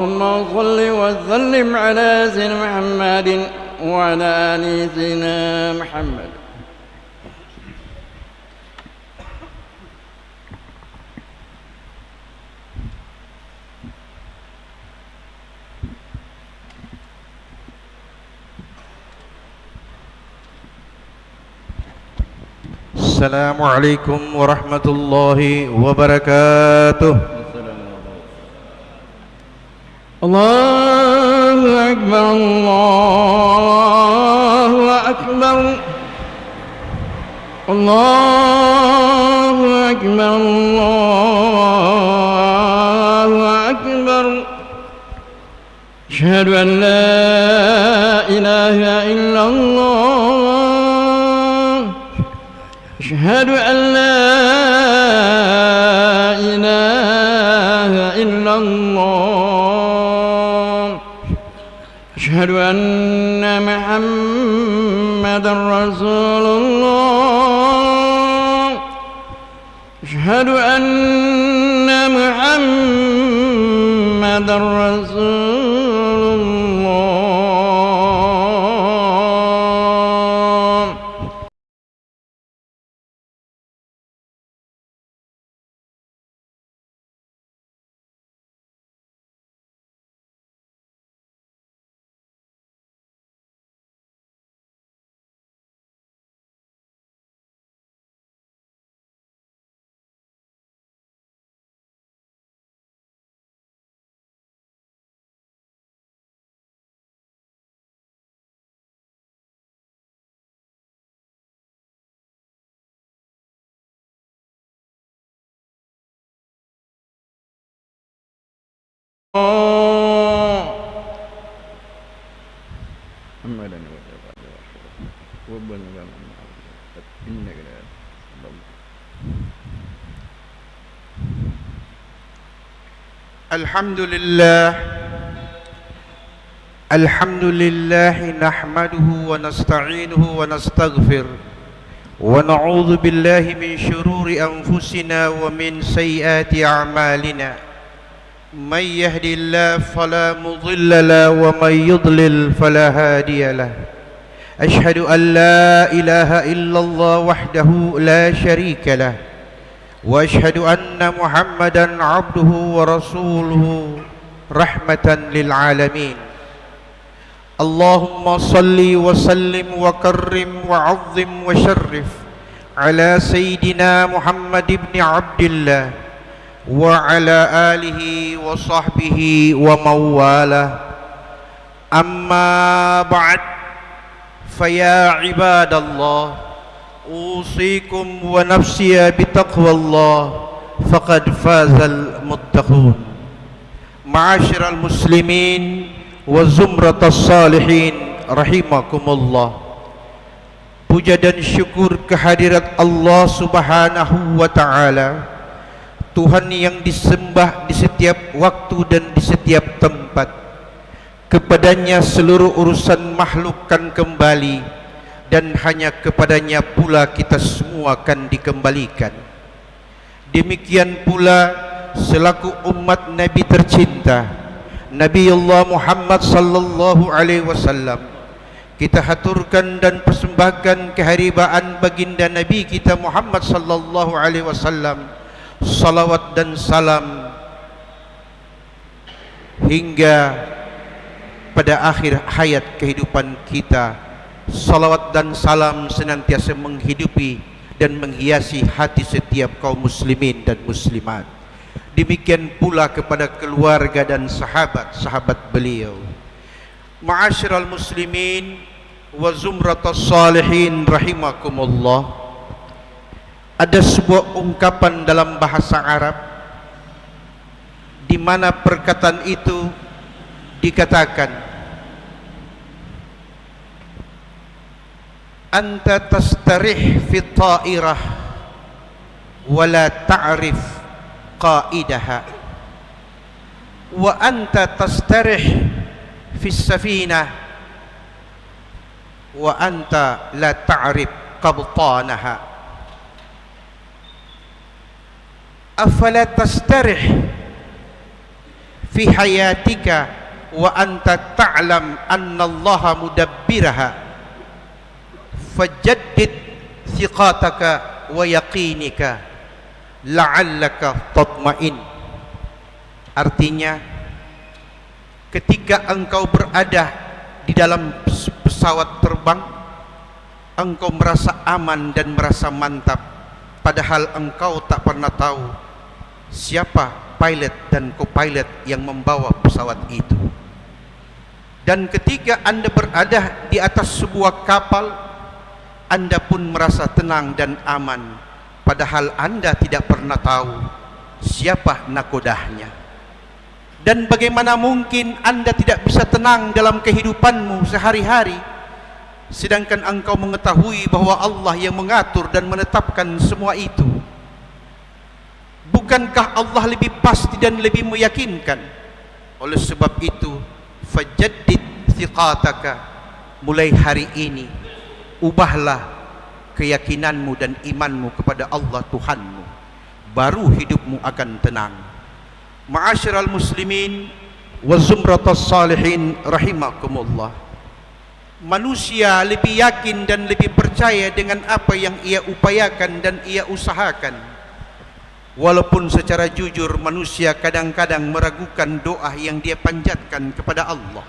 اللهم صل وسلم على سيدنا محمد وعلى آل سيدنا محمد. Assalamualaikum warahmatullahi wabarakatuh. Allahu Akbar, Allahu Akbar, Allahu Akbar, Allahu Akbar. Asyhadu an la ilaha illallah, asyhadu an la ilaha illallah, أشهد أن محمدًا رسول الله، أشهد أن محمدًا رسول الله. Alhamdulillah nahmaduhu wa nasta'inuhu wa nastaghfir wa na'udzu billahi min shururi anfusina wa min sayyiati a'malina. May yahdihillahu fala mudilla lahu wa may yudlil fala hadiya lahu. Ashhadu an la ilaha illallah wahdahu la syarika lahu wa ashhadu anna Muhammadan 'abduhu wa rasuluhu rahmatan lil alamin. Allahumma salli wa sallim wa karrim wa 'azzim wa syarrif ala sayyidina Muhammad ibn Abdillah wa ala alihi wa sahbihi wa mawalah. Amma ba'd, faya ibadallah, usikum wa nafsiya bitaqwallah, faqad fazal muttaqun. Ma'asyiral muslimin wa zumratas salihin rahimakumullah. Puja dan syukur kehadirat Allah Subhanahu wa ta'ala, Tuhan yang disembah di setiap waktu dan di setiap tempat. Kepadanya seluruh urusan makhlukkan kembali, dan hanya kepadanya pula kita semua akan dikembalikan. Demikian pula selaku umat Nabi tercinta Nabiullah Muhammad sallallahu alaihi wasallam, kita haturkan dan persembahkan keharibaan baginda Nabi kita Muhammad sallallahu alaihi wasallam, salawat dan salam hingga pada akhir hayat kehidupan kita. Salawat dan salam senantiasa menghidupi dan menghiasi hati setiap kaum muslimin dan muslimat. Demikian pula kepada keluarga dan sahabat-sahabat beliau. Ma'asyiral muslimin wa zumratas salihin rahimakumullah. Ada sebuah ungkapan dalam bahasa Arab di mana perkataan itu dikatakan, anta tastarih fi ta'irah wa la ta'rif qaidaha, wa anta tastarih fi safinah wa anta la ta'rif qabtanaha. Afala tastarih fi hayatika wa anta ta'lam anna Allah mudabbiraha fajaddid thiqataka wa yaqinika la'allaka tatma'in. Artinya, ketika engkau berada di dalam pesawat terbang, engkau merasa aman dan merasa mantap, padahal engkau tak pernah tahu siapa pilot dan co-pilot yang membawa pesawat itu. Dan ketika Anda berada di atas sebuah kapal, Anda pun merasa tenang dan aman, padahal Anda tidak pernah tahu siapa nakodahnya. Dan bagaimana mungkin Anda tidak bisa tenang dalam kehidupanmu sehari-hari, sedangkan engkau mengetahui bahwa Allah yang mengatur dan menetapkan semua itu? Bukankah Allah lebih pasti dan lebih meyakinkan? Oleh sebab itu, fajaddid thiqataka, mulai hari ini ubahlah keyakinanmu dan imanmu kepada Allah Tuhanmu, baru hidupmu akan tenang. Ma'asyiral muslimin wa zumratas salihin rahimakumullah. Manusia lebih yakin dan lebih percaya dengan apa yang ia upayakan dan ia usahakan. Walaupun secara jujur manusia kadang-kadang meragukan doa yang dia panjatkan kepada Allah.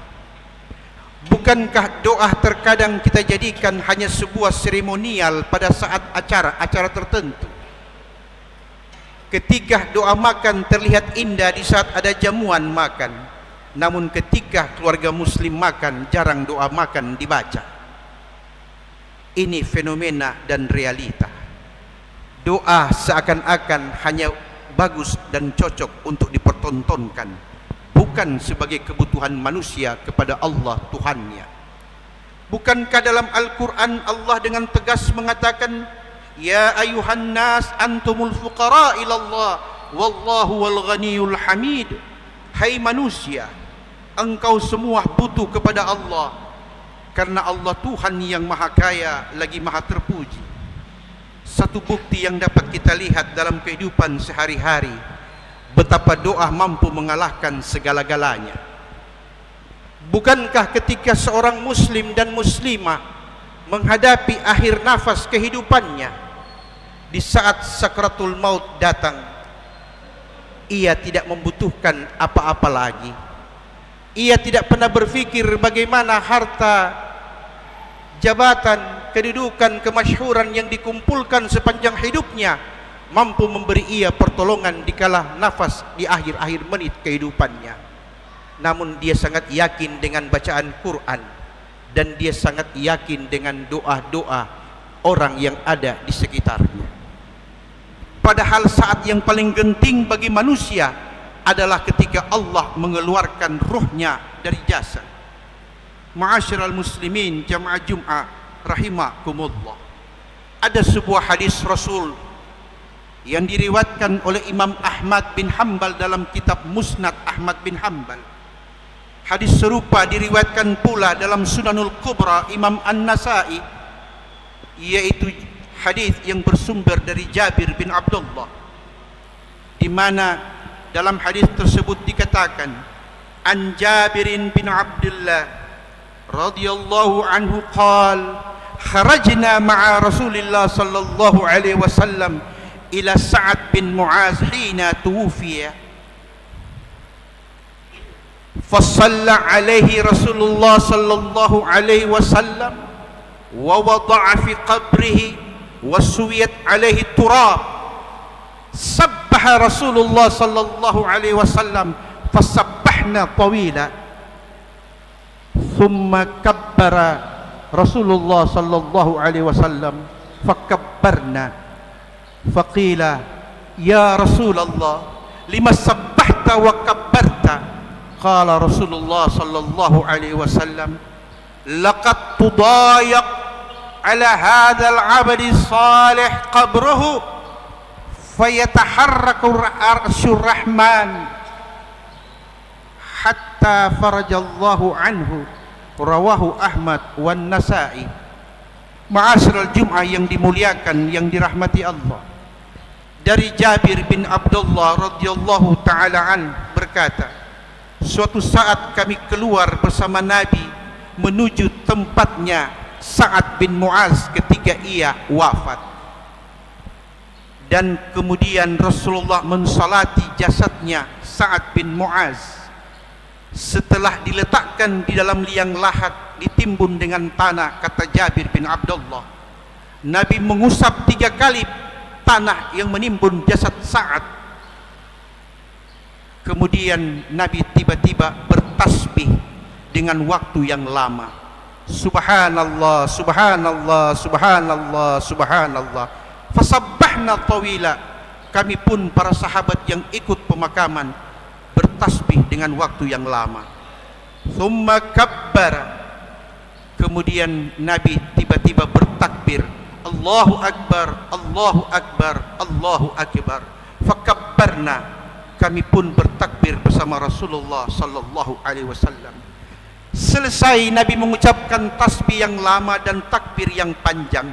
Bukankah doa terkadang kita jadikan hanya sebuah seremonial pada saat acara tertentu? Ketika doa makan terlihat indah di saat ada jamuan makan, namun ketika keluarga muslim makan, jarang doa makan dibaca. Ini fenomena dan realita. Doa seakan-akan hanya bagus dan cocok untuk dipertontonkan, bukan sebagai kebutuhan manusia kepada Allah Tuhannya. Bukankah dalam Al-Quran Allah dengan tegas mengatakan, ya ayuhan nas antumul fuqara ilallah wallahu wal ghaniyul hamid. Hai manusia, engkau semua butuh kepada Allah, karena Allah Tuhan yang maha kaya lagi maha terpuji. Satu bukti yang dapat kita lihat dalam kehidupan sehari-hari, betapa doa mampu mengalahkan segala-galanya. Bukankah ketika seorang muslim dan muslimah menghadapi akhir nafas kehidupannya, di saat sakratul maut datang, ia tidak membutuhkan apa-apa lagi. Ia tidak pernah berpikir bagaimana harta, jabatan, kedudukan, kemasyhuran yang dikumpulkan sepanjang hidupnya mampu memberi ia pertolongan dikala nafas di akhir-akhir menit kehidupannya. Namun dia sangat yakin dengan bacaan Quran, dan dia sangat yakin dengan doa-doa orang yang ada di sekitarnya. Padahal saat yang paling genting bagi manusia adalah ketika Allah mengeluarkan ruhnya dari jasad. Ma'asyiral muslimin jamaah Jum'ah rahimakumullah. Ada sebuah hadis Rasul yang diriwayatkan oleh Imam Ahmad bin Hanbal dalam kitab Musnad Ahmad bin Hanbal. Hadis serupa diriwayatkan pula dalam Sunanul Kubra Imam An-Nasai, yaitu hadis yang bersumber dari Jabir bin Abdullah, di mana dalam hadis tersebut dikatakan, an Jabirin bin Abdullah radhiyallahu anhu qala kharajna ma'a Rasulillah sallallahu alaihi wasallam ila Sa'ad bin Mu'az hina tuwfiya fasalla alaihi Rasulullah sallallahu alaihi wasallam wa wada'a fi qabrihi wa suwiyat alaihi turab sabbaha Rasulullah sallallahu alaihi wasallam fasabbahna tawila thumma kabbara Rasulullah sallallahu alaihi wasallam fakabbarna faqila ya Rasulullah lima sabbahta wa kabbarta qala Rasulullah sallallahu alaihi wasallam laqad tudayaq ala hadzal 'abdi salih qabruhu fayataharraku arsyur rahman hatta farajallahu anhu, rawahu Ahmad wan Nasa'i. Ma'asyiral Jum'ah yang dimuliakan, yang dirahmati Allah, dari Jabir bin Abdullah radhiyallahu taala an berkata, suatu saat kami keluar bersama Nabi menuju tempatnya Sa'ad bin Mu'az ketika ia wafat. Dan kemudian Rasulullah mensalati jasadnya Sa'ad bin Mu'az. Setelah diletakkan di dalam liang lahat ditimbun dengan tanah, kata Jabir bin Abdullah, Nabi mengusap 3 kali tanah yang menimbun jasad Sa'ad. Kemudian Nabi tiba-tiba bertasbih dengan waktu yang lama. Subhanallah, subhanallah, subhanallah, subhanallah. Fasabbahna tawila. Kami pun para sahabat yang ikut pemakaman bertasbih dengan waktu yang lama. Thumma kabbara. Kemudian Nabi tiba-tiba bertakbir, Allahu Akbar, Allahu Akbar, Allahu Akbar. Fakabbarna. Kami pun bertakbir bersama Rasulullah sallallahu alaihi wasallam. Selesai Nabi mengucapkan tasbih yang lama dan takbir yang panjang,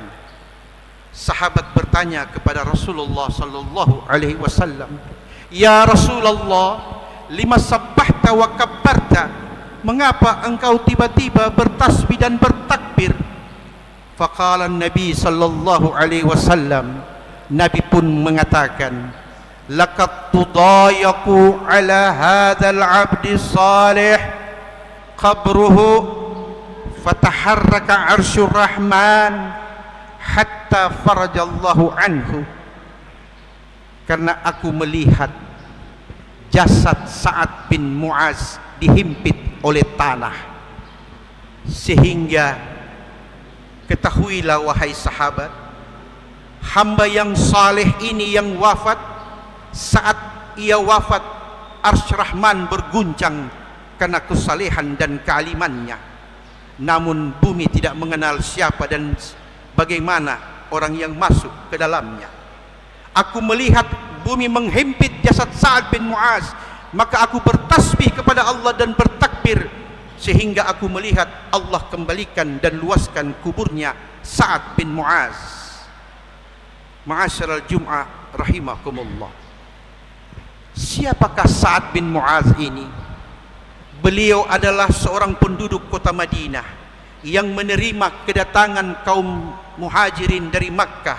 sahabat bertanya kepada Rasulullah sallallahu alaihi wasallam, "Ya Rasulullah, lima sabbahta wa kabbarta?" Mengapa engkau tiba-tiba bertasbih dan bertakbir? Faqala Nabi sallallahu alaihi wasallam, Nabi pun mengatakan, laqad tudayaqu ala hadzal 'abdi salih qabruhu fataharraka 'arsyur rahman hatta farajallahu anhu. Karena aku melihat jasad Sa'ad bin Mu'az dihimpit oleh tanah, sehingga ketahuilah wahai sahabat, hamba yang saleh ini yang wafat, saat ia wafat arsy Rahman berguncang karena kesalehan dan kealimannya. Namun bumi tidak mengenal siapa dan bagaimana orang yang masuk ke dalamnya. Aku melihat bumi menghimpit jasad Sa'ad bin Mu'az, maka aku bertasbih kepada Allah dan bertakbir, sehingga aku melihat Allah kembalikan dan luaskan kuburnya Sa'ad bin Mu'az. Ma'asyiral Jum'ah rahimakumullah. Siapakah Sa'ad bin Mu'az ini? Beliau adalah seorang penduduk kota Madinah yang menerima kedatangan kaum muhajirin dari Makkah.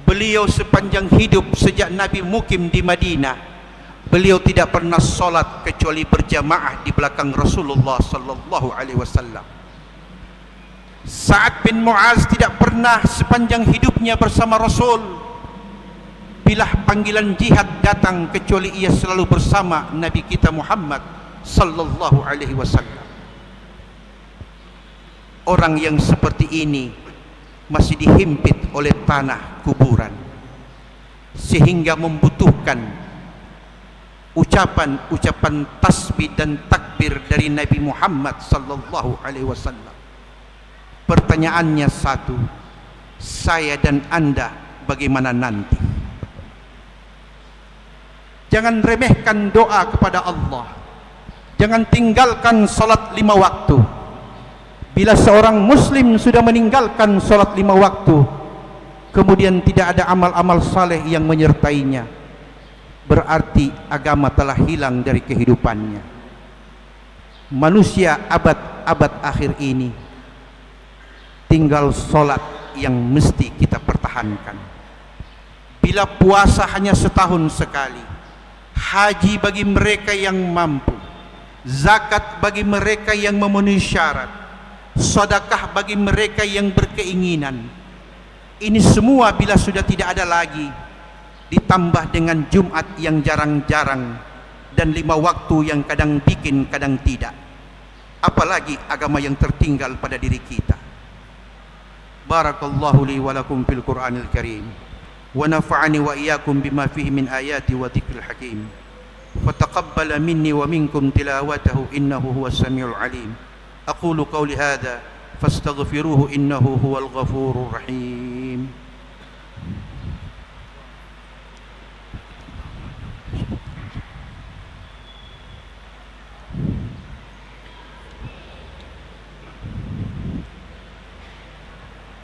Beliau sepanjang hidup sejak Nabi mukim di Madinah, beliau tidak pernah solat kecuali berjamaah di belakang Rasulullah sallallahu alaihi wasallam. Sa'ad bin Mu'az tidak pernah sepanjang hidupnya bersama Rasul. Bila panggilan jihad datang, kecuali ia selalu bersama Nabi kita Muhammad sallallahu alaihi wasallam. Orang yang seperti ini masih dihimpit oleh tanah kuburan, sehingga membutuhkan ucapan-ucapan tasbih dan takbir dari Nabi Muhammad sallallahu alaihi wasallam. Pertanyaannya satu, saya dan Anda bagaimana nanti? Jangan remehkan doa kepada Allah. Jangan tinggalkan salat 5 waktu. Bila seorang muslim sudah meninggalkan salat 5 waktu, kemudian tidak ada amal-amal saleh yang menyertainya, berarti agama telah hilang dari kehidupannya. Manusia abad-abad akhir ini tinggal salat yang mesti kita pertahankan. Bila puasa hanya setahun sekali, haji bagi mereka yang mampu, zakat bagi mereka yang memenuhi syarat, sedekah bagi mereka yang berkeinginan. Ini semua bila sudah tidak ada lagi, ditambah dengan Jumat yang jarang-jarang dan 5 waktu yang kadang bikin kadang tidak, apalagi agama yang tertinggal pada diri kita. Barakallahu li wa lakum fil Qur'anil Karim, wa nafa'ani wa iyyakum bima fihi min ayati wa dzikril hakim. Fataqabbal minni wa minkum tilawatahu innahu huwas samiul alim. Aqulu qawli hadha fastaghfiruhu innahu huwal ghafurur rahim.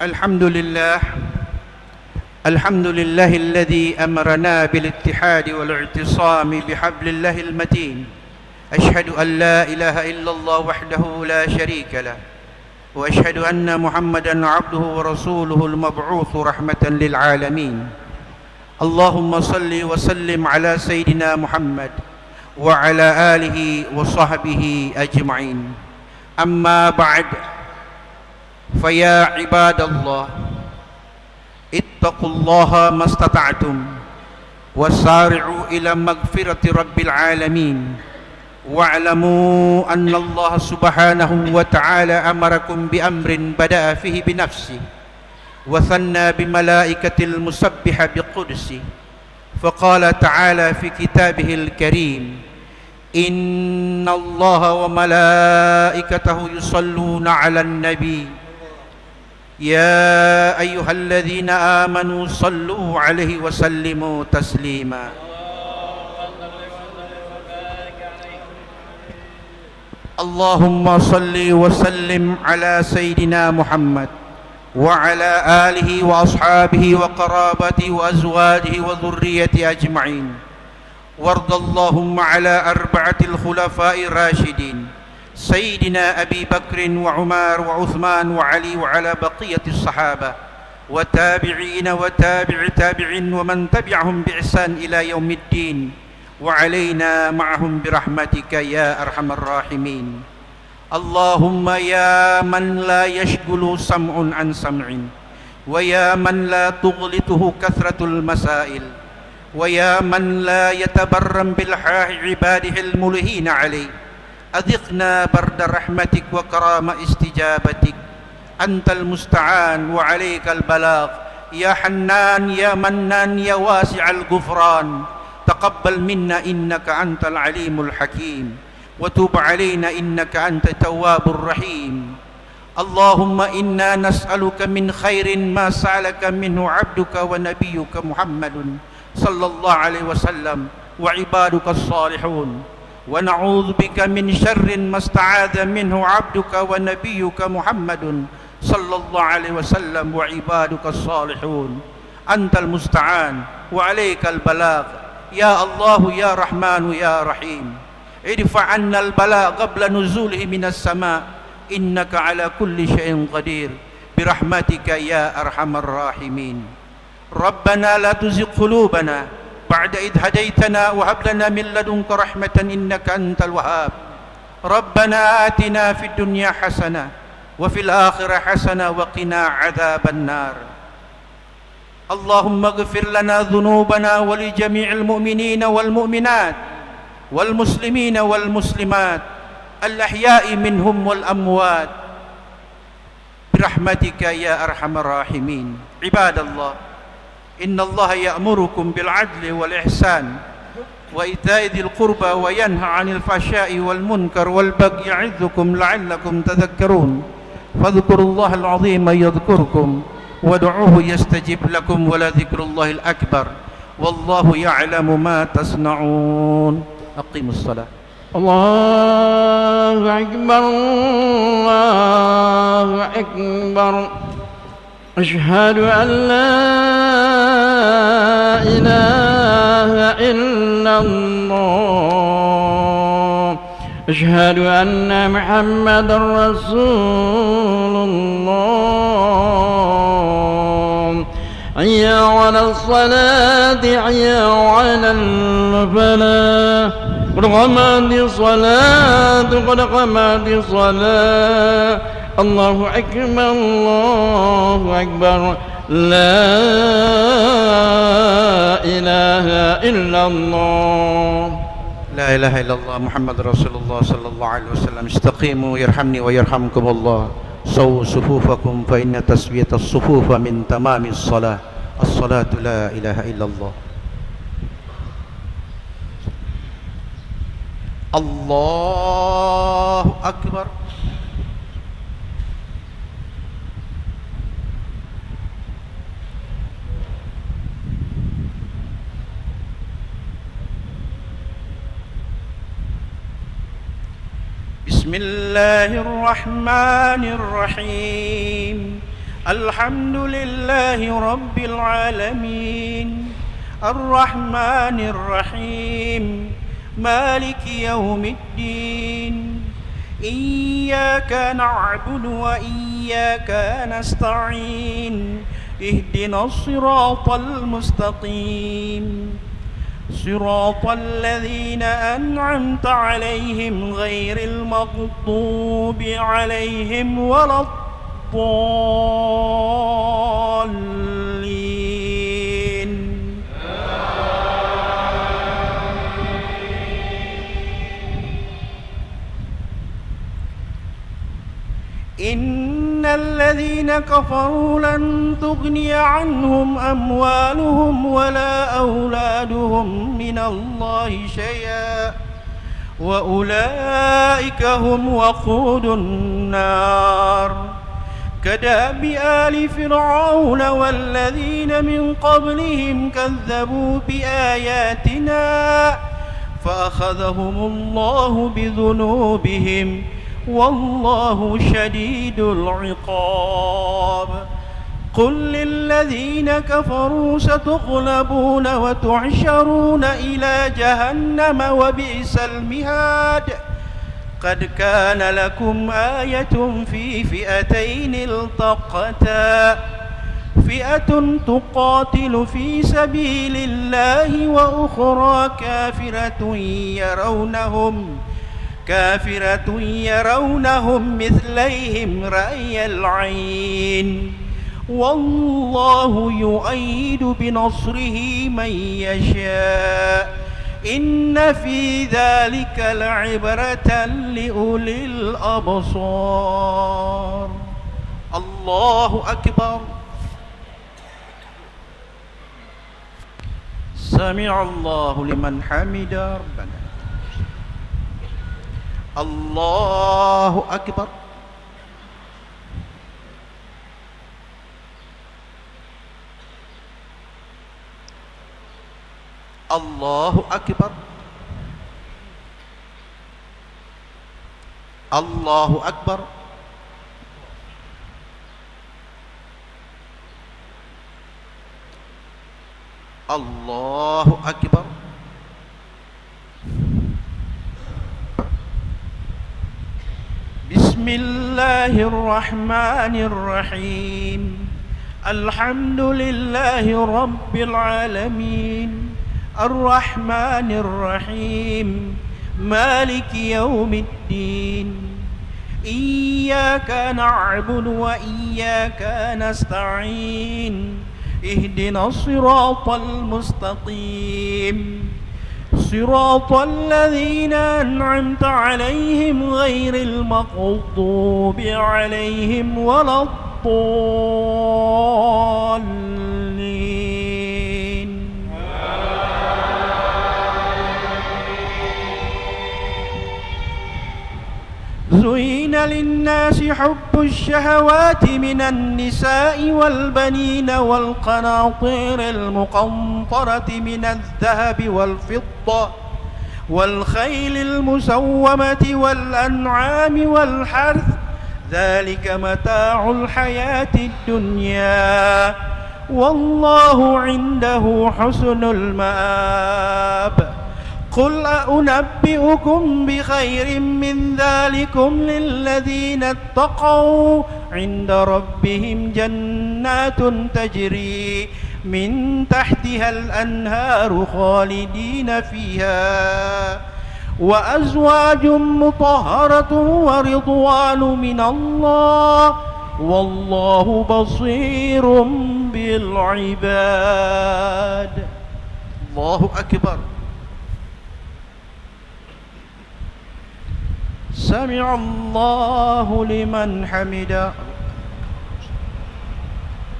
Alhamdulillah, alhamdulillahilladzi amarna bil ittihad wal i'tisam bihablillahil matin. أشهد أن لا إله إلا الله وحده لا شريك له وأشهد أن محمدا عبده ورسوله المبعوث رحمة للعالمين اللهم صل وسلم على سيدنا محمد وعلى آله وصحبه أجمعين أما بعد فيا عباد الله اتقوا الله ما استطعتم وسارعوا إلى مغفرة رب العالمين واعلموا أن الله سبحانه وتعالى أمركم بأمر بدأ فيه بنفسه وثنى بملائكة المسبحة بقدسه فقال تعالى في كتابه الكريم إن الله وملائكته يصلون على النبي يا أيها الذين آمنوا صلوا عليه وسلموا تسليما اللهم صل وسلم على سيدنا محمد وعلى آله وأصحابه وقرابته وأزواجه وذريته أجمعين وارض اللهم على أربعة الخلفاء الراشدين سيدنا أبي بكر وعمر وعثمان وعلي وعلى بقية الصحابة وتابعين وتابع تابعين ومن تبعهم بإحسان إلى يوم الدين وعلينا معهم برحمتك يا أرحم الراحمين اللهم يا من لا يشغل سمع عن سمع ويا من لا تغلطه كثرة المسائل ويا من لا يتبرم بالحاح عباده الملهين عليه أذقنا برد رحمتك وكرام استجابتك أنت المستعان وعليك البلاغ يا حنان يا منان يا واسع الغفران تقبل منا إنك أنت العليم الحكيم وتوب علينا إنك أنت التواب الرحيم اللهم إنا نسألك من خير ما سألك منه عبدك ونبيك محمد صلى الله عليه وسلم وعبادك الصالحون ونعوذ بك من شر ما استعاذ منه عبدك ونبيك محمد صلى الله عليه وسلم وعبادك الصالحون أنت المستعان وعليك البلاغ يا الله يا رحمن يا رحيم ادفع عنا البلاء قبل نزوله من السماء إنك على كل شيء قدير برحمتك يا أرحم الراحمين ربنا لا تزغ قلوبنا بعد إذ هديتنا وهب لنا من لدنك رحمة إنك أنت الوهاب ربنا آتنا في الدنيا حسنة وفي الآخرة حسنة وقنا عذاب النار اللهم اغفر لنا ذنوبنا ولجميع المؤمنين والمؤمنات والمسلمين والمسلمات الأحياء منهم والأموات برحمتك يا أرحم الراحمين عباد الله إن الله يأمركم بالعدل والإحسان وإيتاء ذي القربى وينهى عن الفحشاء والمنكر والبغي يعظكم لعلكم تذكرون فاذكروا الله العظيم يذكركم وادعوه يستجب لكم ولذكر الله الأكبر والله يعلم ما تصنعون أقيموا الصلاة الله أكبر الله أكبر أشهد أن لا إله إلا الله أشهد أن محمدا رسول الله حي على الصلاة حي على الفلاح قد قامت الصلاة قد قامت الصلاة الله أكبر الله أكبر لا إله إلا الله لا إله إلا الله محمد رسول الله صلى الله عليه وسلم استقيموا يرحمني ويرحمكم الله سووا صفوفكم فإن تسوية الصفوف من تمام الصلاة الصلاة لا إله إلا الله الله أكبر بسم الله الرحمن الرحيم الحمد لله رب العالمين الرحمن الرحيم مالك يوم الدين إياك نعبد وإياك نستعين اهدنا الصراط المستقيم صراط الذين أنعمت عليهم غير المغضوب عليهم ولا الضالين. إن الذين كفروا لن تغني عنهم أموالهم ولا أولادهم من الله شيئا وأولئك هم وقود النار كدأب آل فرعون والذين من قبلهم كذبوا بآياتنا فأخذهم الله بذنوبهم والله شديد العقاب. قل للذين كفروا ستغلبون وتحشرون إلى جهنم وبئس المهاد. قد كان لكم آية في فئتين التقتا فئة تقاتل في سبيل الله وأخرى كافرة يرونهم مثليهم رأي العين والله يؤيد بنصره من يشاء إن في ذلك لعبرة لأولي الأبصار. الله أكبر. سمع الله لمن حمد ربنا. الله أكبر. الله أكبر. الله أكبر. الله أكبر. بسم الله الرحمن الرحيم. الحمد لله رب العالمين الرحمن الرحيم مالك يوم الدين إياك نعبد وإياك نستعين اهدنا الصراط المستقيم صراط الذين أنعمت عليهم غير المغضوب عليهم ولا الضالين. زين للناس حب الشهوات من النساء والبنين والقناطير المقنطرة من الذهب والفضة والخيل المسومة والأنعام والحرث ذلك متاع الحياة الدنيا والله عنده حسن المآب. قل أنبئكم بخير من ذلكم للذين اتقوا عند ربهم جنات تجري من تحتها الأنهار خالدين فيها وأزواج مطهرة ورضوان من الله والله بصير بالعباد. الله أكبر. سمع الله لمن حمده.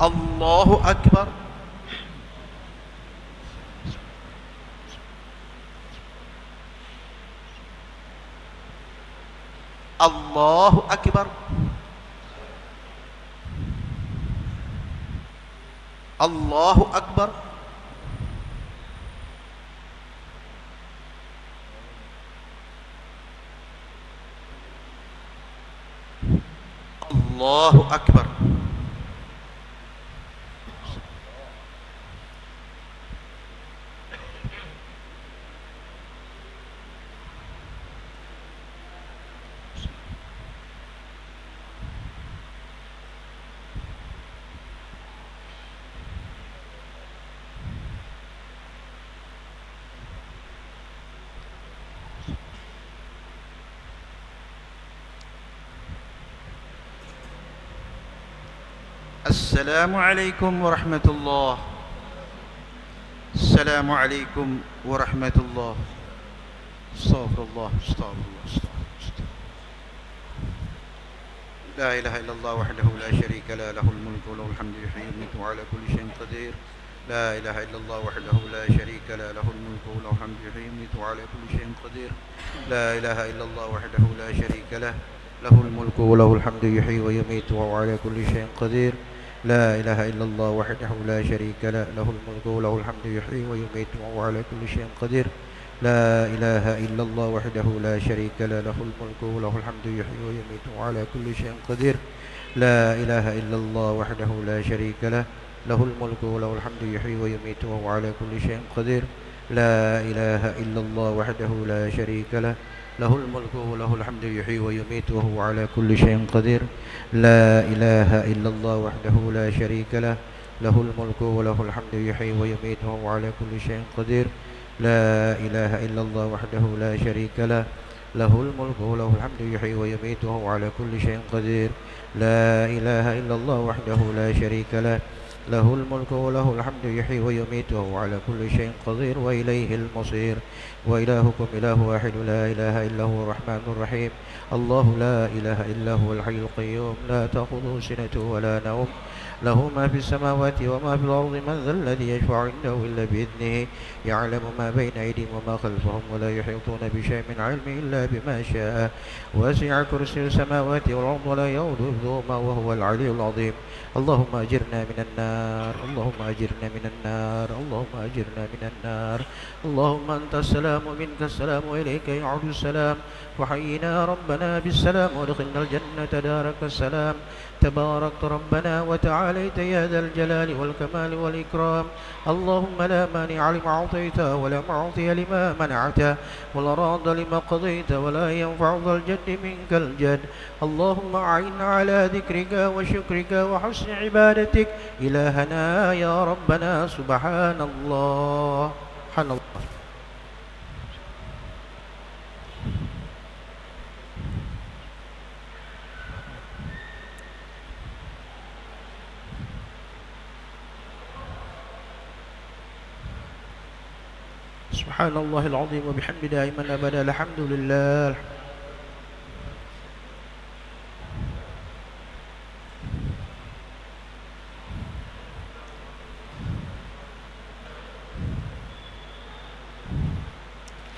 الله أكبر. الله أكبر. الله أكبر. الله أكبر. Assalamualaikum warahmatullah. Assalamualaikum warahmatullah. Astaghfirullah, astaghfirullah, astaghfirullah. La ilaha illallah wahdahu la syarika la, lahul mulku wa lahul hamdu yuhyi wa yumiitu wa ala kulli syai'in qadir. La ilaha illallah wahdahu la syarika la, lahul mulku wa lahul hamdu yuhyi wa yumiitu wa ala kulli syai'in qadir. La ilaha illallah wahdahu la syarika la, lahul mulku wa lahul hamdu yuhyi wa yumiitu wa ala kulli syai'in qadir. لا إله إلا الله وحده لا شريك له له الملك وله الحمد يحيي ويميت وهو على كل شيء قدير. لا إله إلا الله وحده لا شريك له له الملك وله الحمد يحيي ويميت وهو على كل شيء قدير. لا إله إلا الله وحده لا شريك له له الملك وله الحمد يحيي ويميت وهو على كل شيء قدير. لا إله إلا الله وحده لا شريك له له الملك وله الحمد يحيي ويميت وهو على كل شيء قدير. لا إله إلا الله وحده لا شريك له له الملك وله الحمد يحيي ويميت وهو على كل شيء قدير. لا إله إلا الله وحده لا شريك له له الملك وله الحمد يحيي ويميت وهو على كل شيء قدير. لا إله إلا الله وحده لا شريك له له الملك وله الحمد يحيي ويميت وهو على كل شيء قدير وإليه المصير. وإلهكم إله واحد لا إله إلا هو الرحمن الرحيم. الله لا إله إلا هو الحي القيوم لا تأخذه سنة ولا نوم له ما في السماوات وما في الأرض. من ذا الذي يشفع عنده إلا بإذنه يعلم ما بين أيديهم وما خلفهم ولا يحيطون بشيء من علمه إلا بما شاء. وسع كرسي السماوات والأرض ولا يؤوده حفظهما وهو العلي العظيم. اللهم أجرنا من النار اللهم أجرنا من النار اللهم أجرنا من النار. اللهم أنت السلام ومنك السلام وإليك يعود السلام. وحينا ربنا بالسلام وادخلنا الجنة دارك السلام. تباركت ربنا وتعاليت يا ذا الجلال والكمال والإكرام. اللهم لا مانع لما أعطيت ولا معطي لما منعت ولا راد لما قضيت ولا ينفع ذا الجد منك الجد. اللهم أعنا على ذكرك وشكرك وحسن عبادتك إلهنا يا ربنا. سبحان الله سبحان الله. سبحان الله العظيم وبحمده دائما أبدا. الحمد لله.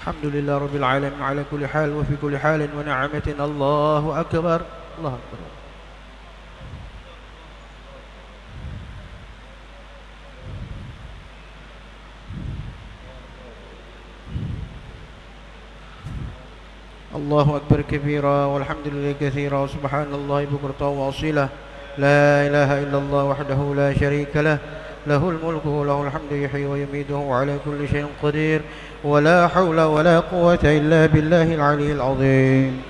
الحمد لله رب العالمين على كل حال وفي كل حال ونعمة. الله أكبر الله أكبر. الله أكبر كبيرا والحمد لله كثيرا وسبحان الله بكرة وأصيلا. لا إله إلا الله وحده لا شريك له له الملك وله الحمد يحيي ويميت وهو على كل شيء قدير. ولا حول ولا قوة إلا بالله العلي العظيم.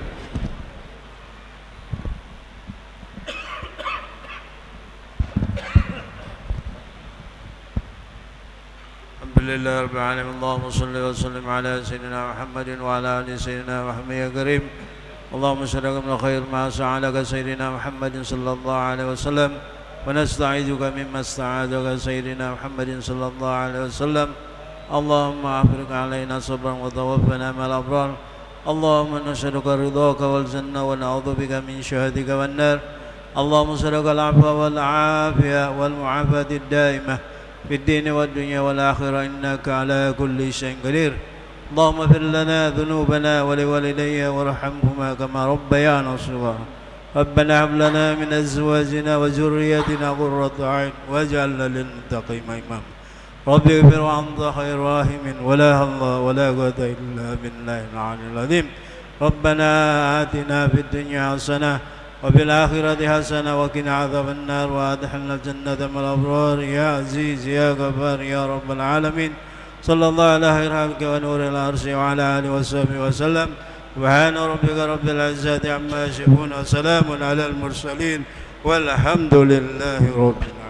الحمد لله رب العالمين. اللهم صل وسلم على سيدنا محمد وعلى آل سيدنا محمد يا كريم. اللهم صل من خير ما سعالك سيدنا محمد صلى الله عليه وسلم ونستعيذك مما استعاذك سيدنا محمد صلى الله عليه وسلم. اللهم أفرغ علينا صبرا وتوفنا مع الأبرار. اللهم نسألك رضاك والجنة ونعوذ بك من شهادك والنار. اللهم نسألك العفو والعافية والمعافاة الدائمة في الدين والدنيا والآخرة إنك على كل شيء قدير. اللهم اغفر لنا ذنوبنا ولوالدي وارحمهما كما ربيانا صغارا. ربنا هب لنا من أزواجنا وذرياتنا قرة أعين واجعلنا للمتقين إماما. رب اغفر وأنت خير راحمين. ولا الله ولا قوة إلا بالله العلي العظيم. ربنا آتنا في الدنيا حسنة وفي الآخرة حسنة وقنا عذاب النار وأدخلنا الجنة مع الأبرار يا عزيز يا غفار يا رب العالمين. صلى الله على خير خلقك ونور العرش وعلى آله وصحبه وسلم. سبحان ربك رب العزة عما يصفون وسلام على المرسلين والحمد لله رب العالمين.